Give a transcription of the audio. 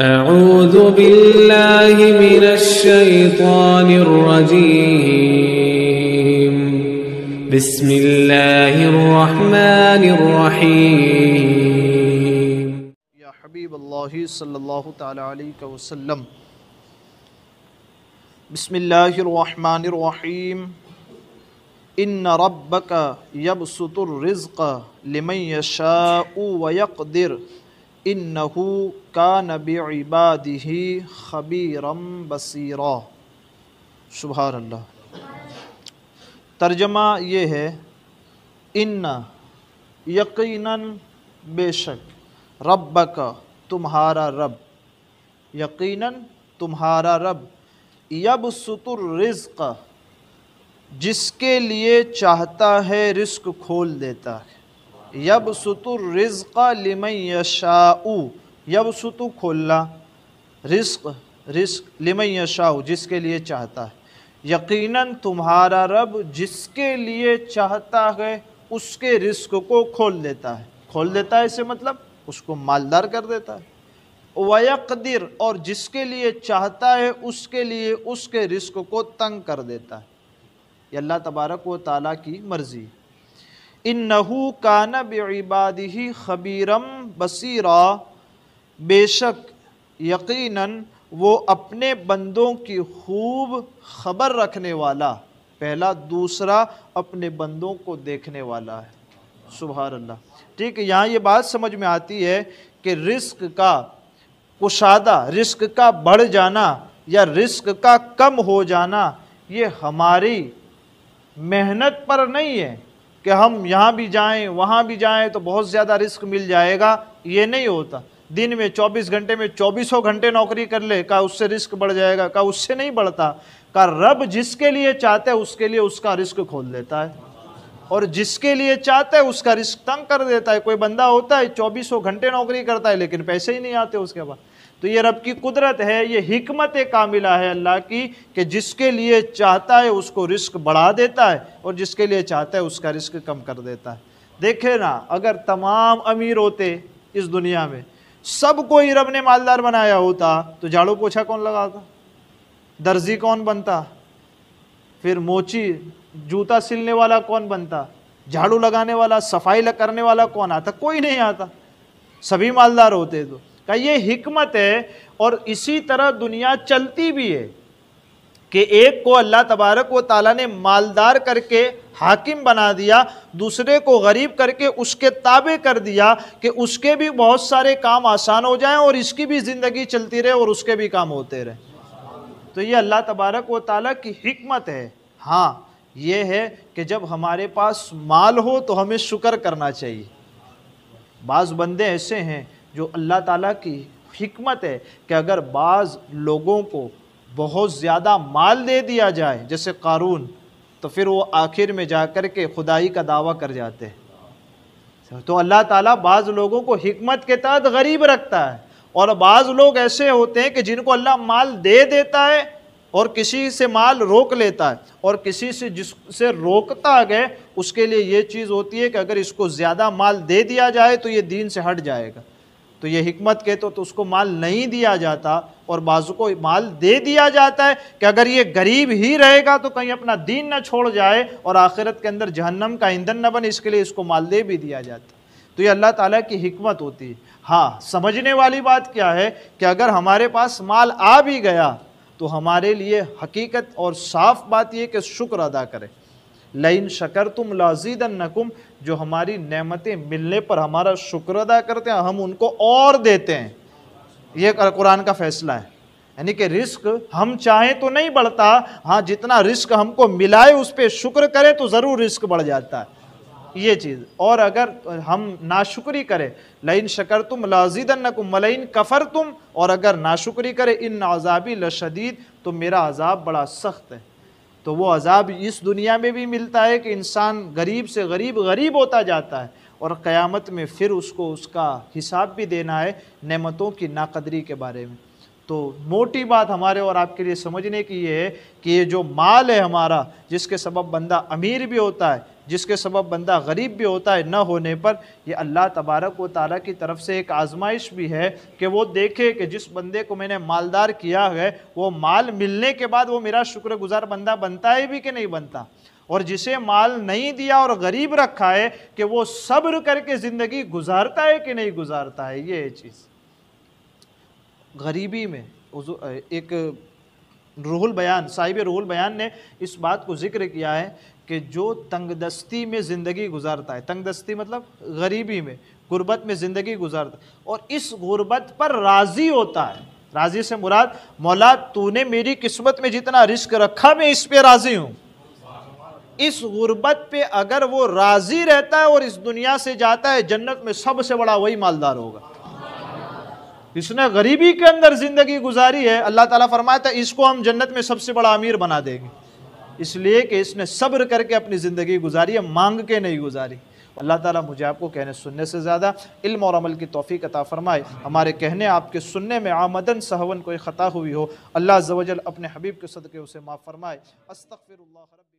أعوذ بالله من الشيطان الرجيم بسم الله الرحمن الرحيم یا حبیب اللہ صلی اللہ تعالی علیہ وسلم، بسم اللہ الرحمن الرحیم، ان ربک یبسط الرزق لمن یشاء ویقدر انہ کان بعبادہ خبیرا بصیرا۔ سبحان اللہ۔ ترجمہ یہ ہے، ان یقیناً بے شک، ربک تمہارا رب، یقیناً تمہارا رب، یبسط الرزق جس کے لیے چاہتا ہے رزق کھول دیتا ہے، یبسط الرزق لمن یشاء، یبسط کھولنا، رزق لمن یشاء جس کے لیے چاہتا ہے، یقیناً تمہارا رب جس کے لیے چاہتا ہے اس کے رزق کو کھول دیتا ہے۔ کھول دیتا ہے اسے مطلب اس کو مالدار کر دیتا ہے۔ وَيَقْدِرْ اور جس کے لیے چاہتا ہے اس کے لیے اس کے رزق کو تنگ کر دیتا ہے۔ یہ اللہ تبارک و تعالیٰ کی مرضی۔ اِنَّهُ كَانَ بِعِبَادِهِ خَبِيرًا بَصِيرًا، بے شک یقیناً وہ اپنے بندوں کی خوب خبر رکھنے والا، پہلا، دوسرا اپنے بندوں کو دیکھنے والا ہے۔ سبحان اللہ۔ ٹھیک ہے، یہاں یہ بات سمجھ میں آتی ہے کہ رزق کا کشادہ، رزق کا بڑھ جانا یا رزق کا کم ہو جانا یہ ہماری محنت پر نہیں ہے کہ ہم یہاں بھی جائیں وہاں بھی جائیں تو بہت زیادہ رزق مل جائے گا، یہ نہیں ہوتا۔ دن میں 24 گھنٹے میں 24 گھنٹے نوکری کر لے، کہا اس سے رزق بڑھ جائے گا، کہا اس سے نہیں بڑھتا۔ کہا رب جس کے لیے چاہتا ہے اس کے لیے اس کا رزق کھول دیتا ہے، اور جس کے لیے چاہتا ہے اس کا رزق تنگ کر دیتا ہے۔ کوئی بندہ ہوتا ہے 24 گھنٹے نوکری کرتا ہے لیکن پیسے ہی نہیں آتے اس کے بعد۔ تو یہ رب کی قدرت ہے، یہ حکمت کاملہ ہے اللہ کی کہ جس کے لیے چاہتا ہے اس کو رزق بڑھا دیتا ہے اور جس کے لیے چاہتا ہے اس کا رزق کم کر دیتا ہے۔ دیکھیں نا، اگر تمام امیر ہوتے اس دنیا میں، سب کو ہی رب نے مالدار بنایا ہوتا تو جھاڑو پوچھا کون لگاتا، درزی کون بنتا، پھر موچی جوتا سلنے والا کون بنتا، جھاڑو لگانے والا، صفائی کرنے والا کون آتا؟ کوئی نہیں آتا، سبھی مالدار ہوتے۔ تو کہ یہ حکمت ہے، اور اسی طرح دنیا چلتی بھی ہے کہ ایک کو اللہ تبارک و تعالیٰ نے مالدار کر کے حاکم بنا دیا، دوسرے کو غریب کر کے اس کے تابع کر دیا کہ اس کے بھی بہت سارے کام آسان ہو جائیں اور اس کی بھی زندگی چلتی رہے اور اس کے بھی کام ہوتے رہے۔ تو یہ اللہ تبارک و تعالیٰ کی حکمت ہے۔ ہاں یہ ہے کہ جب ہمارے پاس مال ہو تو ہمیں شکر کرنا چاہیے۔ بعض بندے ایسے ہیں جو اللہ تعالیٰ کی حکمت ہے کہ اگر بعض لوگوں کو بہت زیادہ مال دے دیا جائے جیسے قارون، تو پھر وہ آخر میں جا کر کے خدائی کا دعویٰ کر جاتے ہیں۔ تو اللہ تعالیٰ بعض لوگوں کو حکمت کے تحت غریب رکھتا ہے، اور بعض لوگ ایسے ہوتے ہیں کہ جن کو اللہ مال دے دیتا ہے اور کسی سے مال روک لیتا ہے، اور کسی سے جس سے روکتا گئے اس کے لیے یہ چیز ہوتی ہے کہ اگر اس کو زیادہ مال دے دیا جائے تو یہ دین سے ہٹ جائے گا، تو یہ حکمت کہتے تو اس کو مال نہیں دیا جاتا، اور بعضوں کو مال دے دیا جاتا ہے کہ اگر یہ غریب ہی رہے گا تو کہیں اپنا دین نہ چھوڑ جائے اور آخرت کے اندر جہنم کا ایندھن نہ بنے، اس کے لیے اس کو مال دے بھی دیا جاتا۔ تو یہ اللہ تعالیٰ کی حکمت ہوتی ہے۔ ہاں سمجھنے والی بات کیا ہے کہ اگر ہمارے پاس مال آ بھی گیا تو ہمارے لیے حقیقت اور صاف بات یہ کہ شکر ادا کریں۔ لَإِن شَكَرْتُمْ لَأَزِيدَنَّكُمْ، جو ہماری نعمتیں ملنے پر ہمارا شکر ادا کرتے ہیں ہم ان کو اور دیتے ہیں۔ یہ قرآن کا فیصلہ ہے، یعنی کہ رزق ہم چاہیں تو نہیں بڑھتا، ہاں جتنا رزق ہم کو ملا ہے اس پہ شکر کریں تو ضرور رزق بڑھ جاتا ہے، یہ چیز۔ اور اگر ہم ناشکری کریں، لَإِن شَكَرْتُمْ لَأَزِيدَنَّكُمْ وَلَئِن كَفَرْتُمْ، اور اگر ناشکری کریں، إِنَّ عَذَابِي لَشَدِيدٌ، تو میرا عذاب بڑا سخت ہے۔ تو وہ عذاب اس دنیا میں بھی ملتا ہے کہ انسان غریب سے غریب ہوتا جاتا ہے، اور قیامت میں پھر اس کو اس کا حساب بھی دینا ہے نعمتوں کی ناقدری کے بارے میں۔ تو موٹی بات ہمارے اور آپ کے لیے سمجھنے کی یہ ہے کہ یہ جو مال ہے ہمارا، جس کے سبب بندہ امیر بھی ہوتا ہے، جس کے سبب بندہ غریب بھی ہوتا ہے، نہ ہونے پر یہ اللہ تبارک و تعالیٰ کی طرف سے ایک آزمائش بھی ہے کہ وہ دیکھے کہ جس بندے کو میں نے مالدار کیا ہے وہ مال ملنے کے بعد وہ میرا شکر گزار بندہ بنتا ہے بھی کہ نہیں بنتا، اور جسے مال نہیں دیا اور غریب رکھا ہے کہ وہ صبر کر کے زندگی گزارتا ہے کہ نہیں گزارتا ہے۔ یہ چیز غریبی میں ایک روح البیان، صاحب روح البیان نے اس بات کو ذکر کیا ہے کہ جو تنگ دستی میں زندگی گزارتا ہے، تنگ دستی مطلب غریبی میں، غربت میں زندگی گزارتا ہے اور اس غربت پر راضی ہوتا ہے، راضی سے مراد مولا تو نے میری قسمت میں جتنا رزق رکھا میں اس پہ راضی ہوں، اس غربت پہ اگر وہ راضی رہتا ہے اور اس دنیا سے جاتا ہے جنت میں سب سے بڑا وہی مالدار ہوگا۔ اس نے غریبی کے اندر زندگی گزاری ہے، اللہ تعالیٰ فرماتا ہے اس کو ہم جنت میں سب سے بڑا امیر بنا دیں گے، اس لیے کہ اس نے صبر کر کے اپنی زندگی گزاری ہے، مانگ کے نہیں گزاری۔ اللہ تعالیٰ مجھے آپ کو کہنے سننے سے زیادہ علم اور عمل کی توفیق عطا فرمائے۔ ہمارے کہنے آپ کے سننے میں عامدن سہون کوئی خطا ہوئی ہو، اللہ عز و جل اپنے حبیب کے صدقے اسے معاف فرمائے۔ استغفر اللہ ربی